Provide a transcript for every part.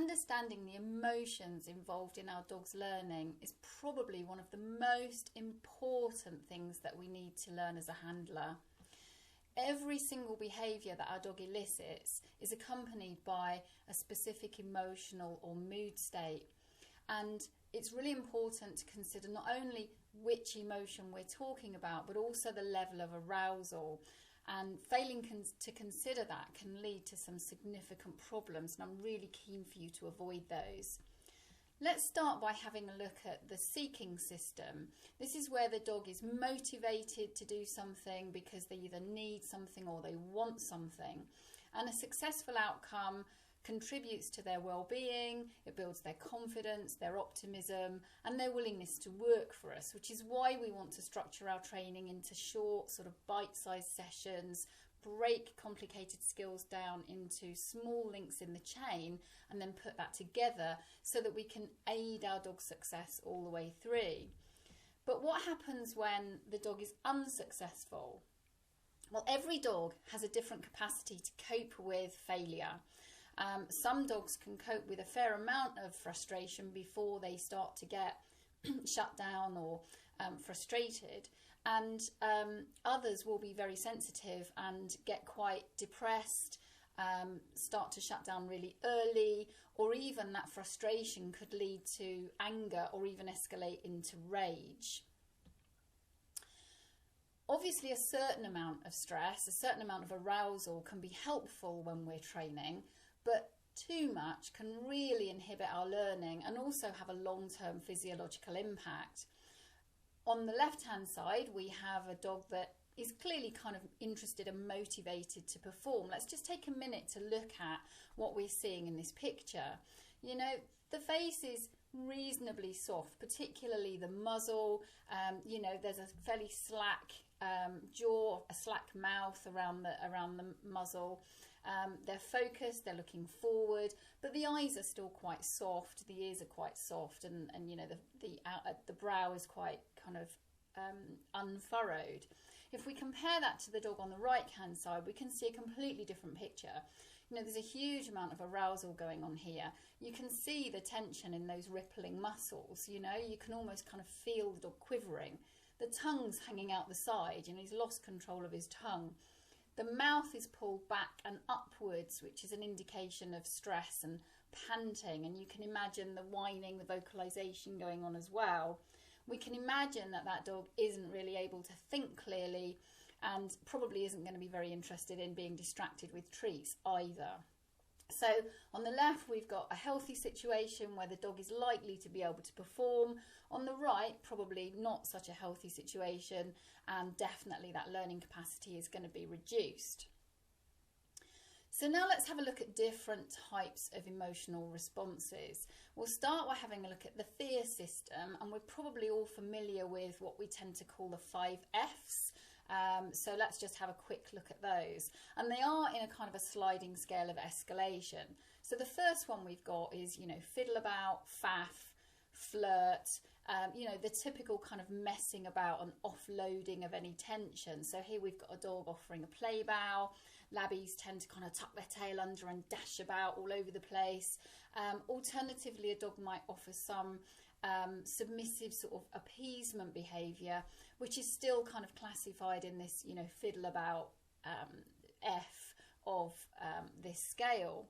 understanding the emotions involved in our dog's learning is probably one of the most important things that we need to learn as a handler. Every single behaviour that our dog elicits is accompanied by a specific emotional or mood state. And it's really important to consider not only which emotion we're talking about, but also the level of arousal. And failing to consider that can lead to some significant problems, and I'm really keen for you to avoid those. Let's start by having a look at the seeking system. This is where the dog is motivated to do something because they either need something or they want something. And a successful outcome contributes to their well-being, it builds their confidence, their optimism, and their willingness to work for us, which is why we want to structure our training into short, sort of bite-sized sessions, break complicated skills down into small links in the chain, and then put that together so that we can aid our dog's success all the way through. But what happens when the dog is unsuccessful? Well, every dog has a different capacity to cope with failure. Some dogs can cope with a fair amount of frustration before they start to get shut down or frustrated, and others will be very sensitive and get quite depressed, start to shut down really early, or even that frustration could lead to anger or even escalate into rage. Obviously, a certain amount of stress, a certain amount of arousal can be helpful when we're training, but too much can really inhibit our learning and also have a long-term physiological impact. On the left-hand side, we have a dog that is clearly kind of interested and motivated to perform. Let's just take a minute to look at what we're seeing in this picture. You know, the face is reasonably soft, particularly the muzzle. You know, there's a fairly slack jaw, a slack mouth around the muzzle. They're focused, they're looking forward, but the eyes are still quite soft, the ears are quite soft, and you know, the brow is quite kind of unfurrowed. If we compare that to the dog on the right hand side, we can see a completely different picture. You know, there's a huge amount of arousal going on here. You can see the tension in those rippling muscles. You know, you can almost kind of feel the dog quivering. The tongue's hanging out the side, you know, he's lost control of his tongue. The mouth is pulled back and upwards, which is an indication of stress and panting, and you can imagine the whining, the vocalization going on as well. We can imagine that that dog isn't really able to think clearly and probably isn't going to be very interested in being distracted with treats either. So on the left, we've got a healthy situation where the dog is likely to be able to perform. On the right, probably not such a healthy situation, and definitely that learning capacity is going to be reduced. So now let's have a look at different types of emotional responses. We'll start by having a look at the fear system, and we're probably all familiar with what we tend to call the 5 Fs. So let's just have a quick look at those. And they are in a kind of a sliding scale of escalation. So the first one we've got is, you know, fiddle about, faff, flirt, you know, the typical kind of messing about and offloading of any tension. So here we've got a dog offering a play bow. Labbies tend to kind of tuck their tail under and dash about all over the place. Alternatively, a dog might offer some submissive sort of appeasement behaviour, which is still kind of classified in this, you know, fiddle about F of this scale.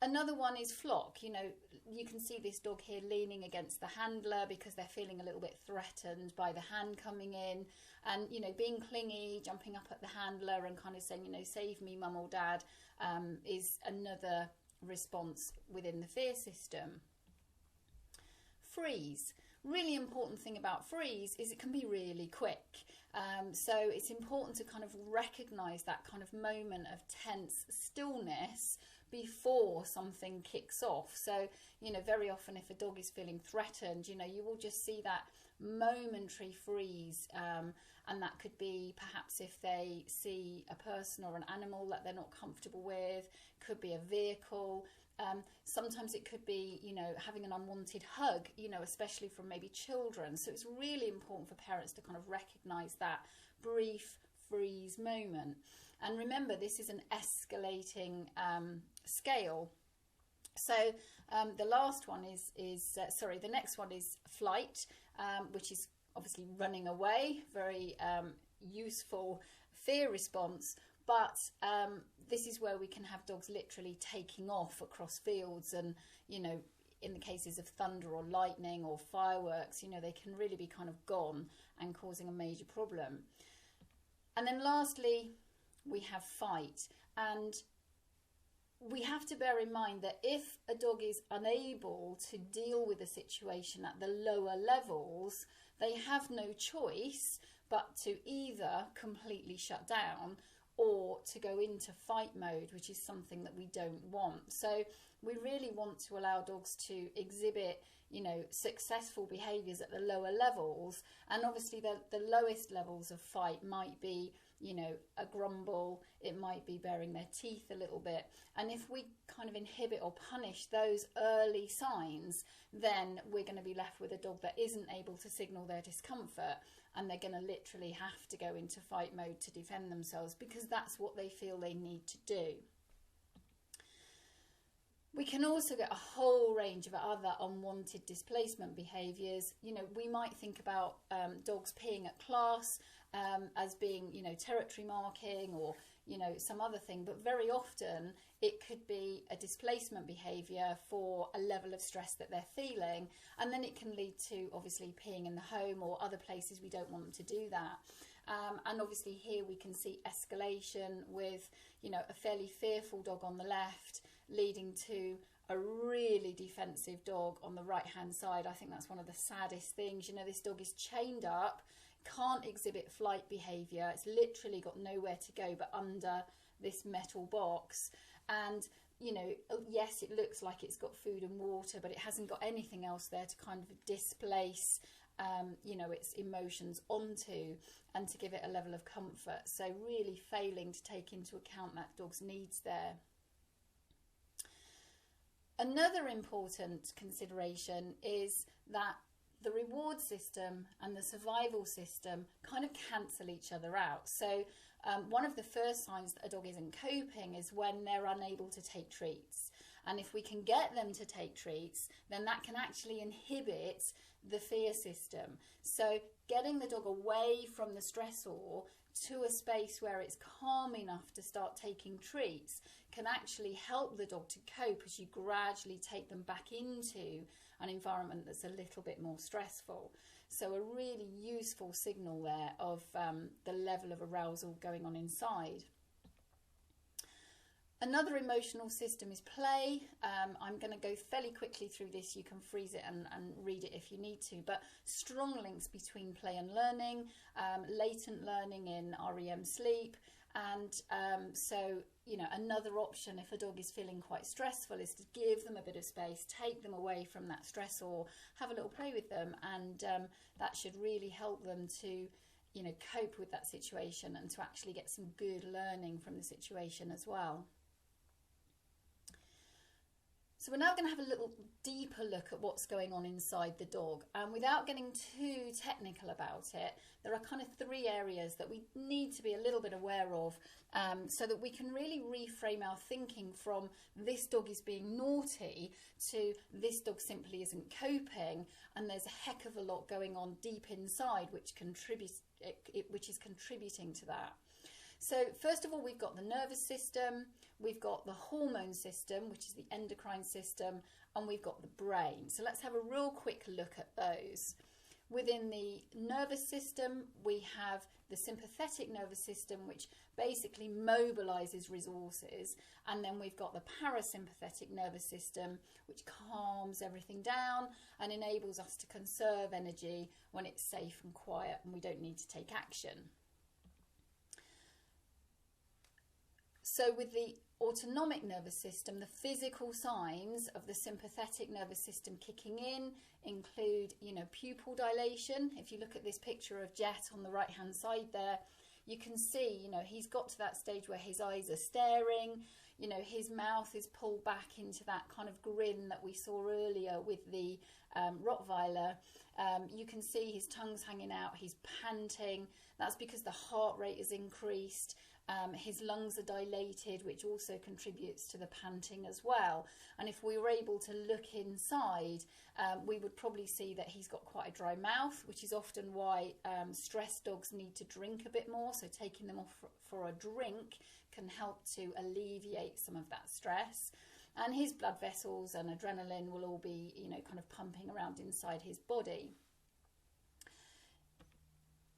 Another one is flock. You know, you can see this dog here leaning against the handler because they're feeling a little bit threatened by the hand coming in, and, you know, being clingy, jumping up at the handler and kind of saying, you know, save me, mum or dad, is another response within the fear system. Freeze. Really important thing about freeze is it can be really quick. So it's important to kind of recognise that kind of moment of tense stillness before something kicks off. So, you know, very often if a dog is feeling threatened, you know, you will just see that momentary freeze, and that could be perhaps if they see a person or an animal that they're not comfortable with, could be a vehicle. Sometimes it could be, you know, having an unwanted hug, you know, especially from maybe children. So it's really important for parents to kind of recognise that brief freeze moment. And remember, this is an escalating scale. So the last one sorry, the next one is flight, which is obviously running away, very useful fear response. But this is where we can have dogs literally taking off across fields, and, you know, in the cases of thunder or lightning or fireworks, you know, they can really be kind of gone and causing a major problem. And then lastly, we have fight. And we have to bear in mind that if a dog is unable to deal with a situation at the lower levels, they have no choice but to either completely shut down or to go into fight mode, which is something that we don't want. So we really want to allow dogs to exhibit, you know, successful behaviours at the lower levels. And obviously the lowest levels of fight might be, you know, a grumble, it might be baring their teeth a little bit. And if we kind of inhibit or punish those early signs, then we're going to be left with a dog that isn't able to signal their discomfort, and they're going to literally have to go into fight mode to defend themselves, because that's what they feel they need to do. We can also get a whole range of other unwanted displacement behaviours. You know, we might think about dogs peeing at class as being, you know, territory marking, or, you know, some other thing, but very often it could be a displacement behaviour for a level of stress that they're feeling, and then it can lead to obviously peeing in the home or other places we don't want them to do that. And obviously here we can see escalation with, you know, a fairly fearful dog on the left leading to a really defensive dog on the right hand side. I think that's one of the saddest things. You know, this dog is chained up, can't exhibit flight behaviour, it's literally got nowhere to go but under this metal box. And, you know, yes, it looks like it's got food and water, but it hasn't got anything else there to kind of displace you know, its emotions onto, and to give it a level of comfort. So really failing to take into account that dog's needs there. Another important consideration is that the reward system and the survival system kind of cancel each other out. So one of the first signs that a dog isn't coping is when they're unable to take treats. And if we can get them to take treats, then that can actually inhibit the fear system. So getting the dog away from the stressor to a space where it's calm enough to start taking treats can actually help the dog to cope as you gradually take them back into an environment that's a little bit more stressful. So a really useful signal there of the level of arousal going on inside. Another emotional system is play. I'm going to go fairly quickly through this. You can freeze it and read it if you need to. But strong links between play and learning, latent learning in REM sleep. And so, you know, another option if a dog is feeling quite stressful is to give them a bit of space, take them away from that stress, or have a little play with them. And that should really help them to, you know, cope with that situation and to actually get some good learning from the situation as well. So we're now going to have a little deeper look at what's going on inside the dog. And without getting too technical about it, there are kind of three areas that we need to be a little bit aware of, so that we can really reframe our thinking from this dog is being naughty to this dog simply isn't coping, and there's a heck of a lot going on deep inside which is contributing to that. So first of all, we've got the nervous system, we've got the hormone system, which is the endocrine system, and we've got the brain. So let's have a real quick look at those. Within the nervous system, we have the sympathetic nervous system, which basically mobilizes resources. And then we've got the parasympathetic nervous system, which calms everything down and enables us to conserve energy when it's safe and quiet and we don't need to take action. So with the autonomic nervous system, the physical signs of the sympathetic nervous system kicking in include, you know, pupil dilation. If you look at this picture of Jet on the right hand side there, you can see, you know, he's got to that stage where his eyes are staring, you know, his mouth is pulled back into that kind of grin that we saw earlier with the Rottweiler. You can see his tongue's hanging out, he's panting. That's because the heart rate is increased. His lungs are dilated, which also contributes to the panting as well. And if we were able to look inside, we would probably see that he's got quite a dry mouth, which is often why stressed dogs need to drink a bit more. So taking them off for a drink can help to alleviate some of that stress. And his blood vessels and adrenaline will all be, kind of pumping around inside his body.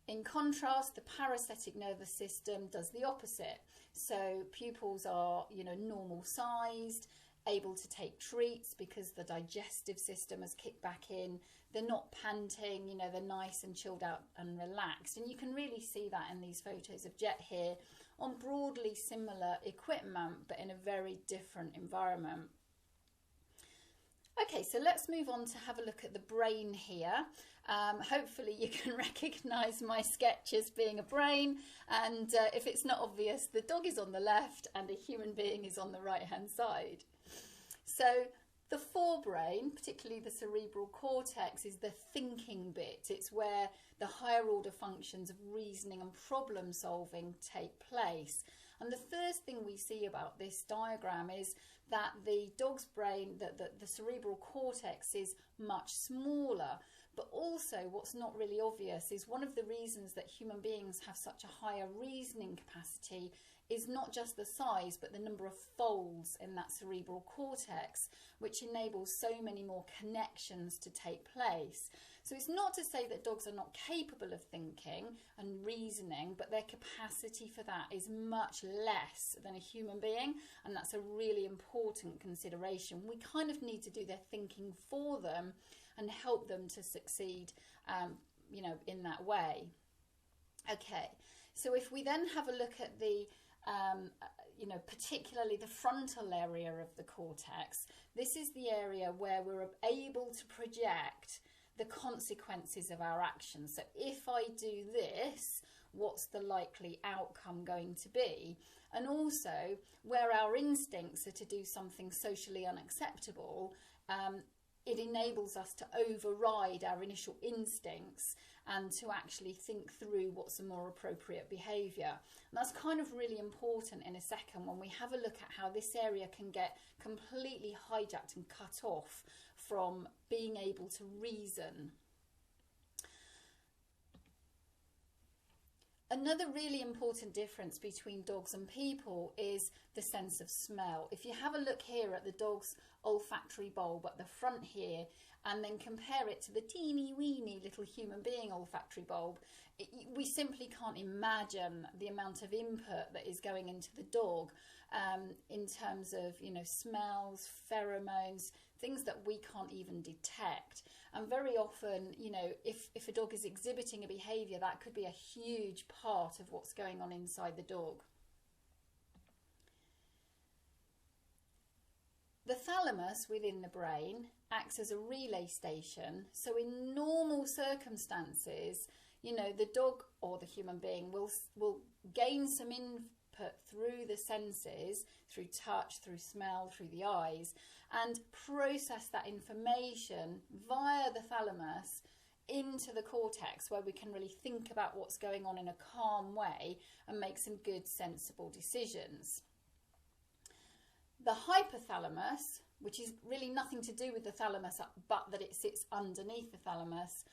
In contrast, the parasympathetic nervous system does the opposite. So pupils are, normal sized, able to take treats because the digestive system has kicked back in. They're not panting, they're nice and chilled out and relaxed. And you can really see that in these photos of Jet here on broadly similar equipment, but in a very different environment. Okay, so let's move on to have a look at the brain here. Hopefully you can recognise my sketch as being a brain, and if it's not obvious, the dog is on the left and a human being is on the right hand side. So the forebrain, particularly the cerebral cortex, is the thinking bit. It's where the higher order functions of reasoning and problem solving take place. And the first thing we see about this diagram is that the dog's brain, the cerebral cortex, is much smaller. But also what's not really obvious is one of the reasons that human beings have such a higher reasoning capacity is not just the size, but the number of folds in that cerebral cortex, which enables so many more connections to take place. So it's not to say that dogs are not capable of thinking and reasoning, but their capacity for that is much less than a human being, and that's a really important consideration. We kind of need to do their thinking for them and help them to succeed, in that way. Okay, so if we then have a look at the particularly the frontal area of the cortex, this is the area where we're able to project the consequences of our actions. So if I do this, what's the likely outcome going to be? And also where our instincts are to do something socially unacceptable, it enables us to override our initial instincts and to actually think through what's a more appropriate behaviour. And that's kind of really important in a second when we have a look at how this area can get completely hijacked and cut off from being able to reason. Another really important difference between dogs and people is the sense of smell. If you have a look here at the dog's olfactory bulb at the front here, and then compare it to the teeny weeny little human being olfactory bulb, we simply can't imagine the amount of input that is going into the dog in terms of, smells, pheromones, things that we can't even detect. And very often, if a dog is exhibiting a behaviour, that could be a huge part of what's going on inside the dog. The thalamus within the brain acts as a relay station. So in normal circumstances, the dog or the human being will gain some input through the senses, through touch, through smell, through the eyes, and process that information via the thalamus into the cortex, where we can really think about what's going on in a calm way and make some good, sensible decisions. The hypothalamus, which is really nothing to do with the thalamus, but that it sits underneath the thalamus,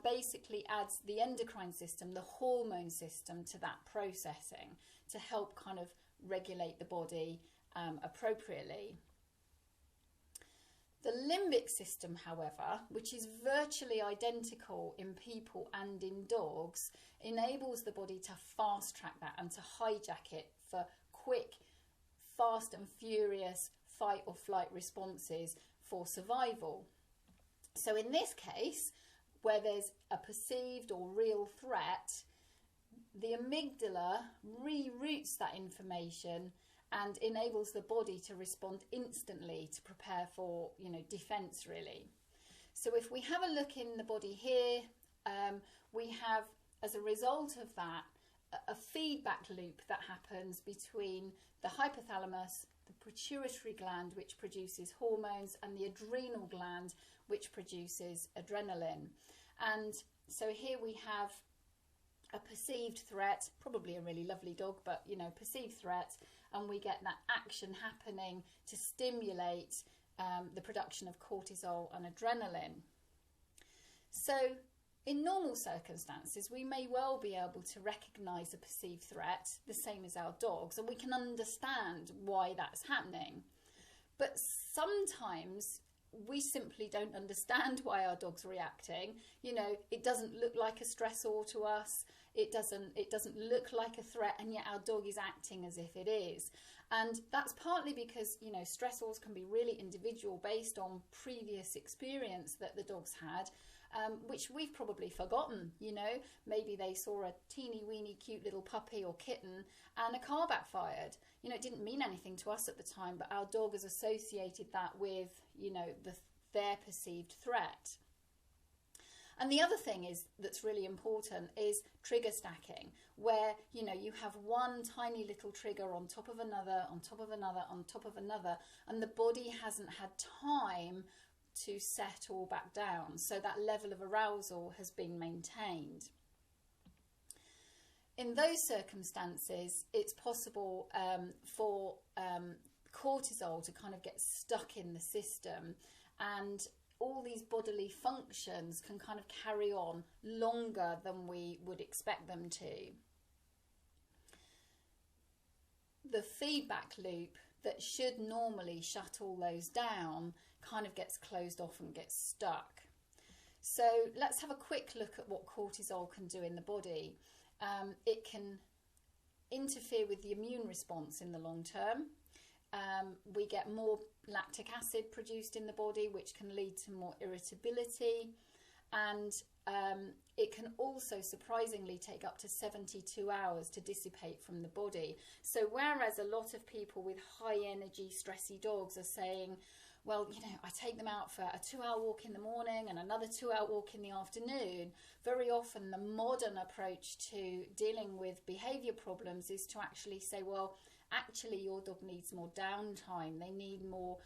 basically adds the endocrine system, the hormone system, to that processing to help kind of regulate the body appropriately. The limbic system, however, which is virtually identical in people and in dogs, enables the body to fast track that and to hijack it for quick, fast and furious fight or flight responses for survival. So in this case, where there's a perceived or real threat, the amygdala reroutes that information and enables the body to respond instantly to prepare for, defense really. So if we have a look in the body here, we have, as a result of that, a feedback loop that happens between the hypothalamus, the pituitary gland, which produces hormones, and the adrenal gland, which produces adrenaline. And so here we have a perceived threat, probably a really lovely dog, but you know, perceived threat, and we get that action happening to stimulate the production of cortisol and adrenaline. So in normal circumstances, we may well be able to recognise a perceived threat, the same as our dogs, and we can understand why that's happening. But sometimes we simply don't understand why our dog's reacting. You know, it doesn't look like a stressor to us. It doesn't look like a threat, and yet our dog is acting as if it is. And that's partly because, you know, stressors can be really individual based on previous experience that the dog's had, which we've probably forgotten. You know, maybe they saw a teeny weeny cute little puppy or kitten and a car backfired. You know, it didn't mean anything to us at the time, but our dog has associated that with, you know, their perceived threat. And the other thing that's really important is trigger stacking, where, you know, you have one tiny little trigger on top of another, on top of another, on top of another, and the body hasn't had time to settle back down. So that level of arousal has been maintained. In those circumstances, it's possible for cortisol to kind of get stuck in the system, and all these bodily functions can kind of carry on longer than we would expect them to. The feedback loop that should normally shut all those down kind of gets closed off and gets stuck. So let's have a quick look at what cortisol can do in the body. It can interfere with the immune response in the long term. We get more lactic acid produced in the body, which can lead to more irritability, and it can also surprisingly take up to 72 hours to dissipate from the body. So whereas a lot of people with high energy stressy dogs are saying, well, you know, I take them out for a 2-hour walk in the morning and another 2-hour walk in the afternoon, very often the modern approach to dealing with behaviour problems is to actually say, well, actually your dog needs more downtime. They need more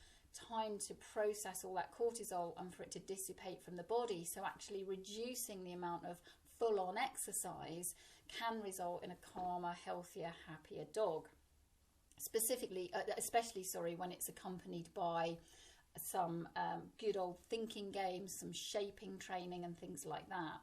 time to process all that cortisol and for it to dissipate from the body. So actually reducing the amount of full-on exercise can result in a calmer, healthier, happier dog. Especially when it's accompanied by some good old thinking games, some shaping training and things like that.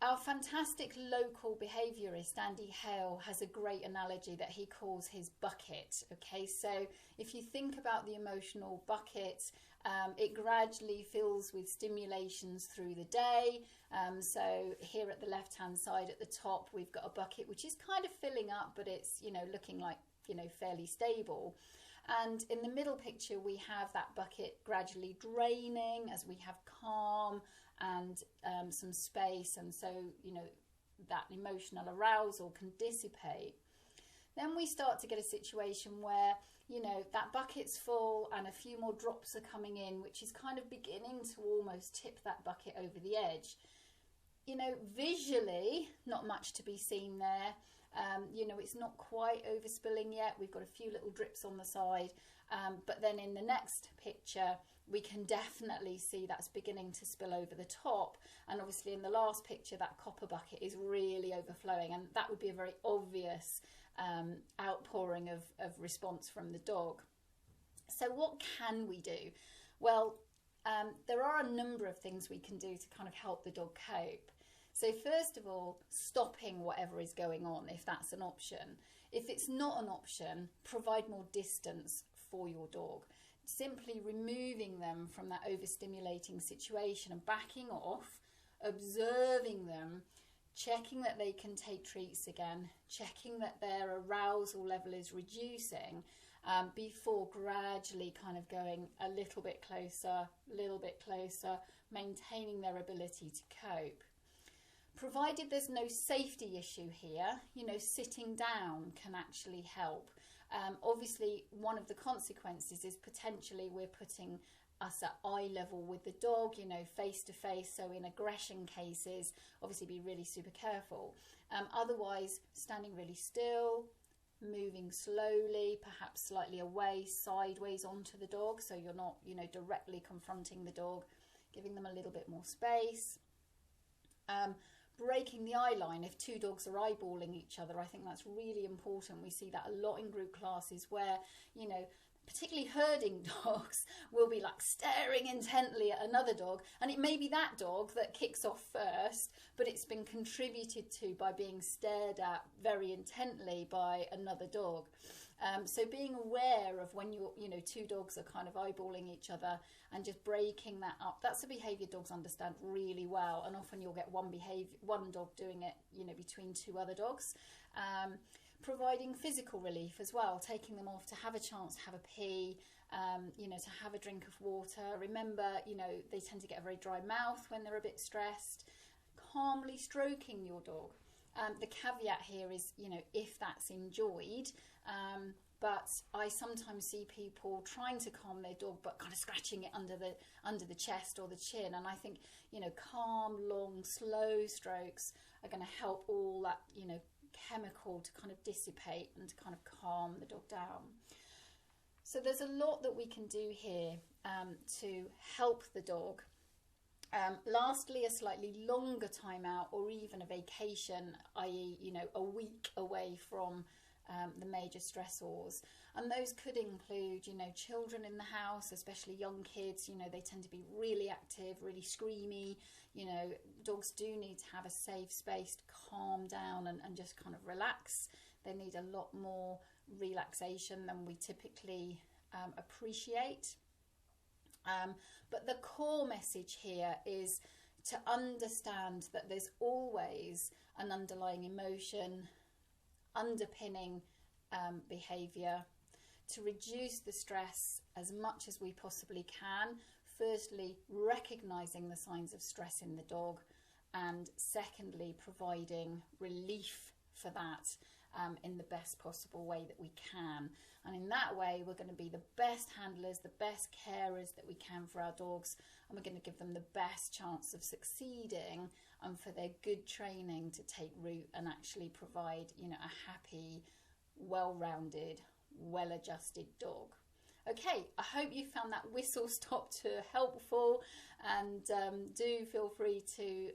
Our fantastic local behaviourist, Andy Hale, has a great analogy that he calls his bucket. Okay, so if you think about the emotional bucket, it gradually fills with stimulations through the day. So here at the left-hand side at the top, we've got a bucket which is kind of filling up, but it's, you know, looking like, you know, fairly stable. And in the middle picture, we have that bucket gradually draining as we have calm and some space, and so, you know, that emotional arousal can dissipate. Then we start to get a situation where, you know, that bucket's full and a few more drops are coming in, which is kind of beginning to almost tip that bucket over the edge. You know, visually, not much to be seen there. You know, it's not quite overspilling yet. We've got a few little drips on the side. But then in the next picture, we can definitely see that's beginning to spill over the top. And obviously in the last picture, that copper bucket is really overflowing. And that would be a very obvious outpouring of response from the dog. So what can we do? Well, there are a number of things we can do to kind of help the dog cope. So first of all, stopping whatever is going on, if that's an option. If it's not an option, provide more distance for your dog. Simply removing them from that overstimulating situation and backing off, observing them, checking that they can take treats again, checking that their arousal level is reducing, before gradually kind of going a little bit closer, maintaining their ability to cope. Provided there's no safety issue here, you know, sitting down can actually help. Obviously, one of the consequences is potentially we're putting us at eye level with the dog, you know, face to face. So in aggression cases, obviously be really super careful. Otherwise, standing really still, moving slowly, perhaps slightly away, sideways onto the dog. So you're not, you know, directly confronting the dog, giving them a little bit more space. Breaking the eye line if two dogs are eyeballing each other. I think that's really important. We see that a lot in group classes where, you know, particularly herding dogs will be like staring intently at another dog, and it may be that dog that kicks off first, but it's been contributed to by being stared at very intently by another dog. So being aware of when two dogs are kind of eyeballing each other and just breaking that up, that's a behaviour dogs understand really well, and often you'll get one dog doing it, between two other dogs. Providing physical relief as well, taking them off to have a chance to have a pee, to have a drink of water. Remember, they tend to get a very dry mouth when they're a bit stressed. Calmly stroking your dog. The caveat here is, if that's enjoyed, but I sometimes see people trying to calm their dog but kind of scratching it under the chest or the chin, and I think, calm, long, slow strokes are going to help all that, chemical to kind of dissipate and to kind of calm the dog down. So there's a lot that we can do here to help the dog. Lastly, a slightly longer time out, or even a vacation, i.e. a week away from the major stressors, and those could include children in the house, especially young kids. They tend to be really active, really screamy. Dogs do need to have a safe space to calm down and just kind of relax. They need a lot more relaxation than we typically appreciate. But the core message here is to understand that there's always an underlying emotion underpinning behaviour, to reduce the stress as much as we possibly can. Firstly, recognising the signs of stress in the dog, and secondly, providing relief for that in the best possible way that we can. And in that way, we're going to be the best handlers, the best carers that we can for our dogs, and we're going to give them the best chance of succeeding and for their good training to take root and actually provide, a happy, well-rounded, well-adjusted dog. Okay, I hope you found that whistle stop tour helpful, and do feel free to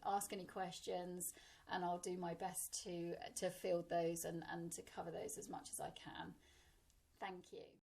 ask any questions, and I'll do my best to field those and to cover those as much as I can. Thank you.